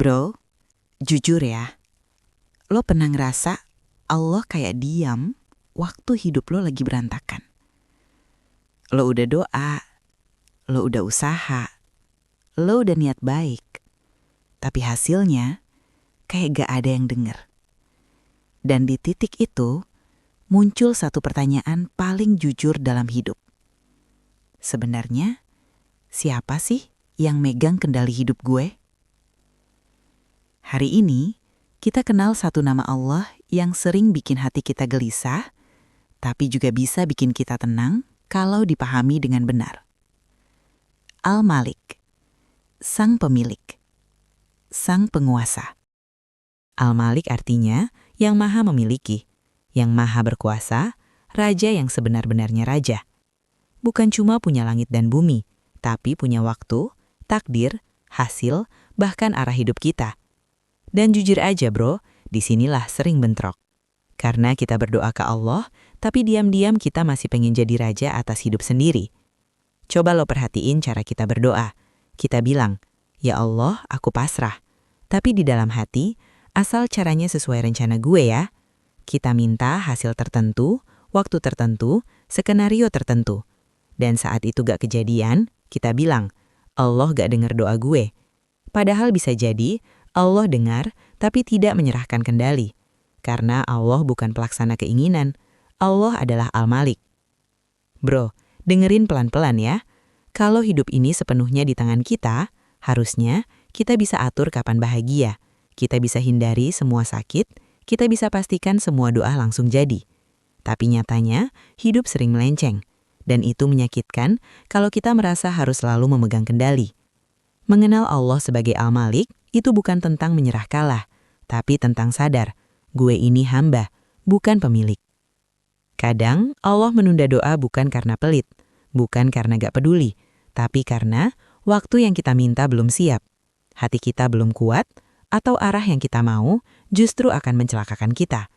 Bro, jujur ya, lo pernah ngerasa Allah kayak diam waktu hidup lo lagi berantakan? Lo udah doa, lo udah usaha, lo udah niat baik, tapi hasilnya kayak gak ada yang denger. Dan di titik itu muncul satu pertanyaan paling jujur dalam hidup. Sebenarnya, siapa sih yang megang kendali hidup gue? Hari ini, kita kenal satu nama Allah yang sering bikin hati kita gelisah, tapi juga bisa bikin kita tenang kalau dipahami dengan benar. Al-Malik, sang pemilik, sang penguasa. Al-Malik artinya yang maha memiliki, yang maha berkuasa, raja yang sebenar-benarnya raja. Bukan cuma punya langit dan bumi, tapi punya waktu, takdir, hasil, bahkan arah hidup kita. Dan jujur aja bro, disinilah sering bentrok. Karena kita berdoa ke Allah, tapi diam-diam kita masih pengen jadi raja atas hidup sendiri. Coba lo perhatiin cara kita berdoa. Kita bilang, ya Allah, aku pasrah. Tapi di dalam hati, asal caranya sesuai rencana gue ya. Kita minta hasil tertentu, waktu tertentu, skenario tertentu. Dan saat itu gak kejadian, kita bilang, Allah gak dengar doa gue. Padahal bisa jadi, Allah dengar, tapi tidak menyerahkan kendali. Karena Allah bukan pelaksana keinginan, Allah adalah Al-Malik. Bro, dengerin pelan-pelan ya. Kalau hidup ini sepenuhnya di tangan kita, harusnya kita bisa atur kapan bahagia. Kita bisa hindari semua sakit, kita bisa pastikan semua doa langsung jadi. Tapi nyatanya, hidup sering melenceng. Dan itu menyakitkan kalau kita merasa harus selalu memegang kendali. Mengenal Allah sebagai Al-Malik itu bukan tentang menyerah kalah, tapi tentang sadar, gue ini hamba, bukan pemilik. Kadang Allah menunda doa bukan karena pelit, bukan karena gak peduli, tapi karena waktu yang kita minta belum siap, hati kita belum kuat, atau arah yang kita mau justru akan mencelakakan kita.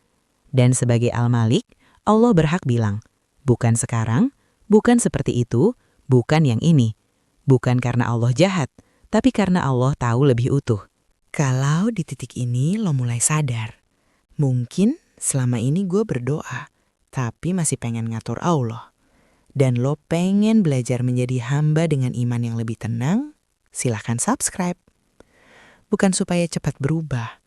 Dan sebagai Al-Malik, Allah berhak bilang, bukan sekarang, bukan seperti itu, bukan yang ini. Bukan karena Allah jahat, tapi karena Allah tahu lebih utuh. Kalau di titik ini lo mulai sadar, mungkin selama ini gue berdoa, tapi masih pengen ngatur Allah. Dan lo pengen belajar menjadi hamba dengan iman yang lebih tenang, silahkan subscribe. Bukan supaya cepat berubah,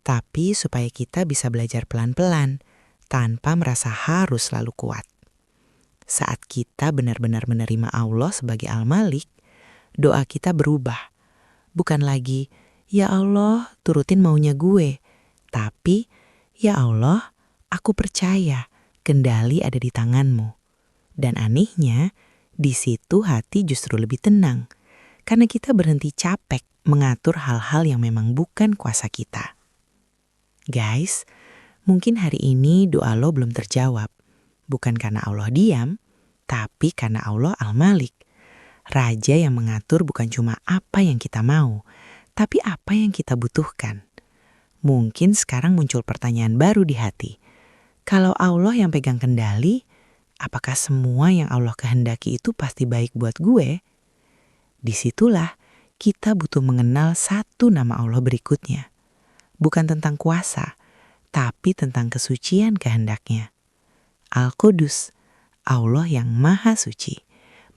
tapi supaya kita bisa belajar pelan-pelan, tanpa merasa harus selalu kuat. Saat kita benar-benar menerima Allah sebagai Al-Malik, doa kita berubah. Bukan lagi, ya Allah, turutin maunya gue. Tapi, ya Allah, aku percaya kendali ada di tanganmu. Dan anehnya, di situ hati justru lebih tenang. Karena kita berhenti capek mengatur hal-hal yang memang bukan kuasa kita. Guys, mungkin hari ini doa lo belum terjawab. Bukan karena Allah diam, tapi karena Allah Al-Malik. Raja yang mengatur bukan cuma apa yang kita mau, tapi apa yang kita butuhkan. Mungkin sekarang muncul pertanyaan baru di hati. Kalau Allah yang pegang kendali, apakah semua yang Allah kehendaki itu pasti baik buat gue? Disitulah kita butuh mengenal satu nama Allah berikutnya. Bukan tentang kuasa, tapi tentang kesucian kehendaknya. Al-Qudus, Allah yang maha suci,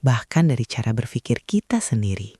bahkan dari cara berpikir kita sendiri.